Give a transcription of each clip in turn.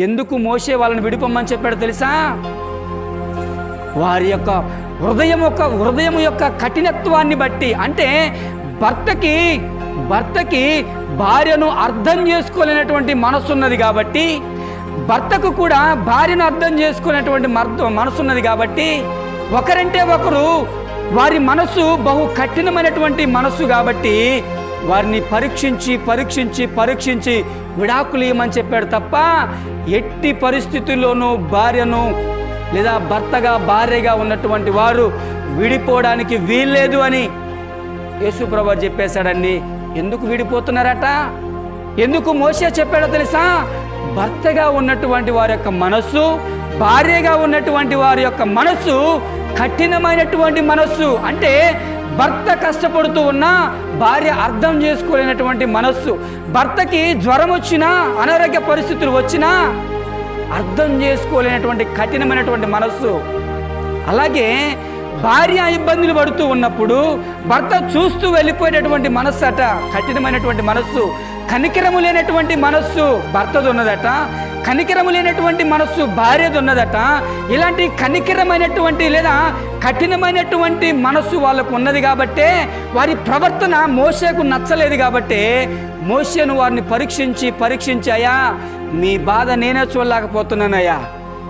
ఎందుకు మోషే వాళ్ళని విడిపోమని చెప్పాడు తెలుసా? వారి యొక్క హృదయం యొక్క కఠినత్వాన్ని బట్టి. అంటే భర్తకి భార్యను అర్థం చేసుకోలేనటువంటి మనసు ఉన్నది కాబట్టి, భర్తకు కూడా భార్యను అర్థం చేసుకునేటువంటి మనసు ఉన్నది కాబట్టి, ఒకరంటే ఒకరు వారి మనసు బహు కఠినమైనటువంటి మనసు కాబట్టి వారిని పరీక్షించి విడాకులు ఇవ్వమని చెప్పాడు తప్ప ఎట్టి పరిస్థితుల్లోనూ భార్యను లేదా భర్తగా భార్యగా ఉన్నటువంటి వారు విడిపోవడానికి వీల్లేదు అని యేసుప్రభువు చెప్పేశాడండి. ఎందుకు విడిపోతున్నారట? ఎందుకు మోషే చెప్పాడో తెలుసా? భర్తగా ఉన్నటువంటి వారి యొక్క మనస్సు, భార్యగా ఉన్నటువంటి వారి యొక్క మనస్సు కఠినమైనటువంటి మనస్సు. అంటే భర్త కష్టపడుతూ ఉన్నా భార్య అర్థం చేసుకోలేనటువంటి మనస్సు. భర్తకి జ్వరం వచ్చినా, అనారోగ్య పరిస్థితులు వచ్చినా అర్థం చేసుకోలేనటువంటి కఠినమైనటువంటి మనస్సు. అలాగే భార్య ఇబ్బందులు పడుతూ ఉన్నప్పుడు భర్త చూస్తూ వెళ్ళిపోయేటటువంటి మనస్సు అట కఠినమైనటువంటి మనస్సు. కనికరము లేనటువంటి మనస్సు భర్తది ఉన్నదట, కనికరము లేనటువంటి మనస్సు భార్యది ఉన్నదట. ఇలాంటి కనికరమైనటువంటి లేదా కఠినమైనటువంటి మనస్సు వాళ్ళకు ఉన్నది కాబట్టే వారి ప్రవర్తన మోషేకు నచ్చలేదు. కాబట్టి మోషేను వారిని పరీక్షించి అయ్యా మీ బాధ నేనే చూడలేకపోతున్నానయ్యా,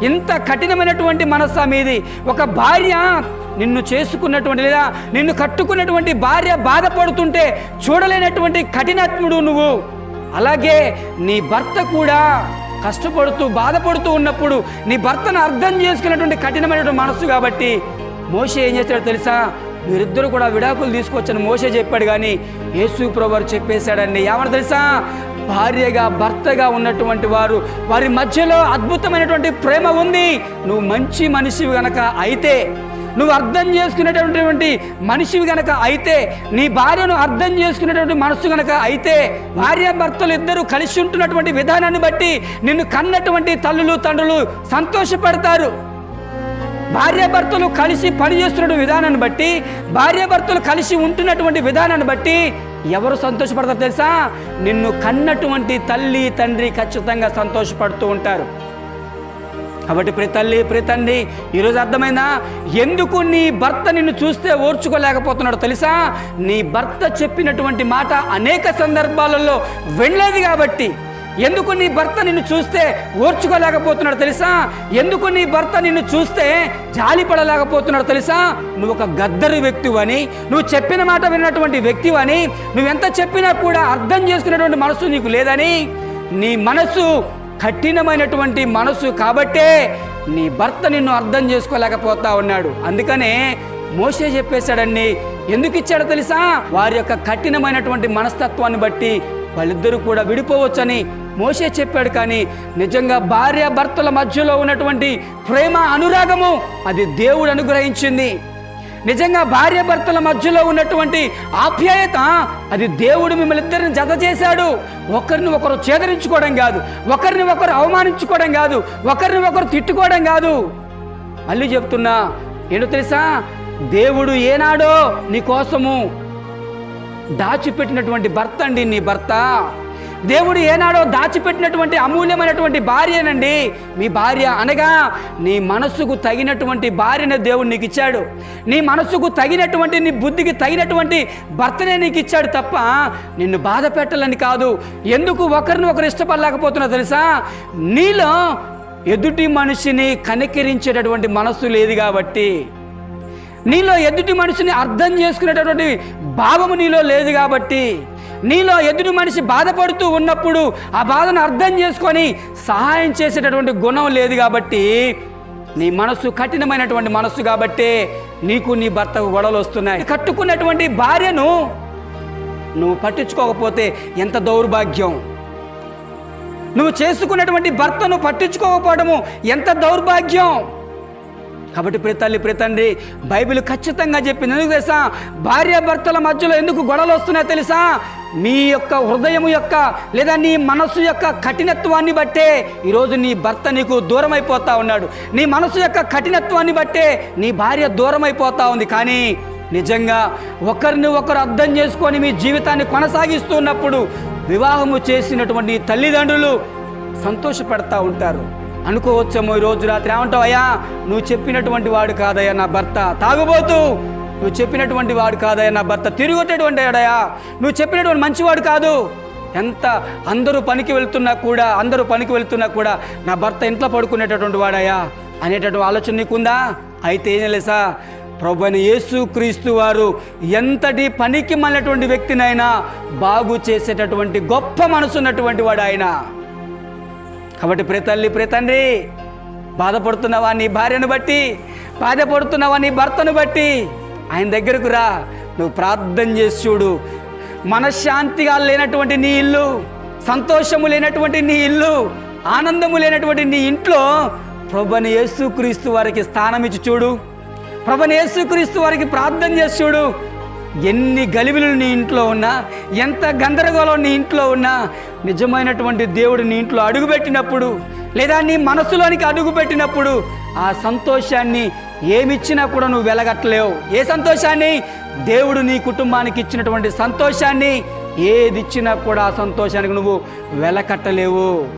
ఇంత కఠినమైనటువంటి మనస్సా మీది? ఒక భార్య నిన్ను చేసుకున్నటువంటి లేదా నిన్ను కట్టుకున్నటువంటి భార్య బాధపడుతుంటే చూడలేనటువంటి కఠినాత్ముడు నువ్వు. అలాగే నీ భర్త కూడా కష్టపడుతూ బాధపడుతూ ఉన్నప్పుడు నీ భర్తను అర్థం చేసుకున్నటువంటి కఠినమైనటువంటి మనస్సు. కాబట్టి మోషే ఏం చేశాడో తెలుసా? మీరిద్దరూ కూడా విడాకులు తీసుకొచ్చని మోషే చెప్పాడు, కానీ యేసుప్రభువు చెప్పేశాడండి. ఏమని తెలుసా? భార్యగా భర్తగా ఉన్నటువంటి వారి మధ్యలో అద్భుతమైనటువంటి ప్రేమ ఉంది. నువ్వు మంచి మనిషివి గనక అయితే, నువ్వు అర్థం చేసుకునేటటువంటి మనిషివి గనక అయితే, నీ భార్యను అర్థం చేసుకునేటువంటి మనసు గనక అయితే, భార్య భర్తలు ఇద్దరు కలిసి ఉంటున్నటువంటి విధానాన్ని బట్టి నిన్ను కన్నటువంటి తల్లులు తండ్రులు సంతోషపడతారు. భార్యాభర్తలు కలిసి పనిచేస్తున్న విధానాన్ని బట్టి, భార్యాభర్తలు కలిసి ఉంటున్నటువంటి విధానాన్ని బట్టి ఎవరు సంతోషపడతారు తెలుసా? నిన్ను కన్నటువంటి తల్లి తండ్రి ఖచ్చితంగా సంతోషపడుతూ ఉంటారు. కాబట్టి ప్రియ తండ్రి ఈరోజు అర్థమైందా? ఎందుకు నీ భర్త నిన్ను చూస్తే ఓర్చుకోలేకపోతున్నాడు తెలుసా? నీ భర్త చెప్పినటువంటి మాట అనేక సందర్భాలలో వినలేదు కాబట్టి. ఎందుకు నీ భర్త నిన్ను చూస్తే ఓర్చుకోలేకపోతున్నాడు తెలుసా? ఎందుకు నీ భర్త నిన్ను చూస్తే జాలి పడలేకపోతున్నాడు తెలుసా? నువ్వు ఒక గద్దరు వ్యక్తివని, నువ్వు చెప్పిన మాట విన్నటువంటి వ్యక్తివని, నువ్వెంత చెప్పినా కూడా అర్థం చేసుకునేటువంటి మనసు నీకు లేదని, నీ మనసు కఠినమైనటువంటి మనసు కాబట్టే నీ భర్త నిన్ను అర్థం చేసుకోలేకపోతా ఉన్నాడు. అందుకనే మోషే చెప్పేశాడండి. ఎందుకు ఇచ్చాడో తెలుసా? వారి యొక్క కఠినమైనటువంటి మనస్తత్వాన్ని బట్టి వాళ్ళిద్దరూ కూడా విడిపోవచ్చని మోషే చెప్పాడు. కానీ నిజంగా భార్య భర్తల మధ్యలో ఉన్నటువంటి ప్రేమ అనురాగము అది దేవుడు అనుగ్రహించింది. నిజంగా భార్య భర్తల మధ్యలో ఉన్నటువంటి ఆప్యాయత అది దేవుడు మిమ్మల్ని ఇద్దరిని జత చేశాడు. ఒకరిని ఒకరు చేదరించుకోవడం కాదు, ఒకరిని ఒకరు అవమానించుకోవడం కాదు, ఒకరిని ఒకరు తిట్టుకోవడం కాదు. మళ్ళీ చెప్తున్నా, ఏంటో తెలుసా? దేవుడు ఏనాడో నీ కోసము దాచిపెట్టినటువంటి భర్త అండి నీ భర్త. దేవుడు ఏనాడో దాచిపెట్టినటువంటి అమూల్యమైనటువంటి భార్యనండి మీ భార్య. అనగా నీ మనసుకు తగినటువంటి భార్యనే దేవుడు నీకు ఇచ్చాడు. నీ మనసుకు తగినటువంటి, నీ బుద్ధికి తగినటువంటి భర్తనే నీకు ఇచ్చాడు తప్ప నిన్ను బాధ పెట్టాలని కాదు. ఎందుకు ఒకరిని ఒకరు ఇష్టపడలేకపోతున్నా తెలుసా? నీలో ఎదుటి మనిషిని కనికరించేటటువంటి మనస్సు లేదు కాబట్టి, నీలో ఎదుటి మనిషిని అర్థం చేసుకునేటటువంటి భావము నీలో లేదు కాబట్టి, నీలో ఎదుటి మనిషి బాధపడుతూ ఉన్నప్పుడు ఆ బాధను అర్థం చేసుకొని సహాయం చేసేటటువంటి గుణం లేదు కాబట్టి, నీ మనసు కఠినమైనటువంటి మనస్సు కాబట్టి నీకు నీ భర్తకు గొడవలు వస్తున్నాయి. కట్టుకున్నటువంటి భార్యను నువ్వు పట్టించుకోకపోతే ఎంత దౌర్భాగ్యం. నువ్వు చేసుకున్నటువంటి భర్తను పట్టించుకోకపోవడము ఎంత దౌర్భాగ్యం. కాబట్టి ప్రియ తండ్రి బైబిల్ ఖచ్చితంగా చెప్పింది. ఎందుకు తెలుసా? భార్య భర్తల మధ్యలో ఎందుకు గొడవలు వస్తున్నాయో తెలుసా? మీ యొక్క హృదయం యొక్క లేదా నీ మనసు యొక్క కఠినత్వాన్ని బట్టే ఈరోజు నీ భర్త నీకు దూరం అయిపోతా ఉన్నాడు. నీ మనసు యొక్క కఠినత్వాన్ని బట్టే నీ భార్య దూరం అయిపోతా ఉంది. కానీ నిజంగా ఒకరిని ఒకరు అర్థం చేసుకొని మీ జీవితాన్ని కొనసాగిస్తున్నప్పుడు వివాహము చేసినటువంటి తల్లిదండ్రులు సంతోషపడతా ఉంటారు. అనుకోవచ్చేమో ఈ రోజు రాత్రి ఏమంటావు, అయ్యా నువ్వు చెప్పినటువంటి వాడు కాదయ్యా నా భర్త తాగుబోతు, నువ్వు చెప్పినటువంటి వాడు కాదయ్యా నా భర్త తిరిగొట్టేటువంటి వాడయ్యా, నువ్వు చెప్పినటువంటి మంచివాడు కాదు. ఎంత అందరూ పనికి వెళ్తున్నా కూడా నా భర్త ఇంట్లో పడుకునేటటువంటి వాడయ్యా అనేటటువంటి ఆలోచన నీకుందా? అయితే ఏం లేసా, ప్రభువైన యేసుక్రీస్తు వారు ఎంతటి పనికి మాలినటువంటి వ్యక్తినైనా బాగు చేసేటటువంటి గొప్ప మనసు ఉన్నటువంటి వాడు ఆయన. కాబట్టి ప్రియతల్లి ప్రియతండ్రి, బాధపడుతున్నావా నీ భార్యను బట్టి, బాధపడుతున్నావా నీ భర్తను బట్టి, ఆయన దగ్గరకు రా, నువ్వు ప్రార్థన చేసి చూడు. మనశ్శాంతిగా లేనటువంటి నీ ఇల్లు, సంతోషము లేనటువంటి నీ ఇల్లు, ఆనందము లేనటువంటి నీ ఇంట్లో ప్రభువైన యేసుక్రీస్తు వారికి స్థానం ఇచ్చి చూడు. ప్రభువైన యేసుక్రీస్తు వారికి ప్రార్థన చేసి చూడు. ఎన్ని గలిబిలు నీ ఇంట్లో ఉన్నా, ఎంత గందరగోళం నీ ఇంట్లో ఉన్నా, నిజమైనటువంటి దేవుడు నీ ఇంట్లో అడుగుపెట్టినప్పుడు, లేదా నీ మనసులోనికి అడుగుపెట్టినప్పుడు ఆ సంతోషాన్ని ఏమిచ్చినా కూడా నువ్వు వెలగట్టలేవు. ఏ సంతోషాన్ని? దేవుడు నీ కుటుంబానికి ఇచ్చినటువంటి సంతోషాన్ని ఏది ఇచ్చినా కూడా ఆ సంతోషానికి నువ్వు వెలకట్టలేవు.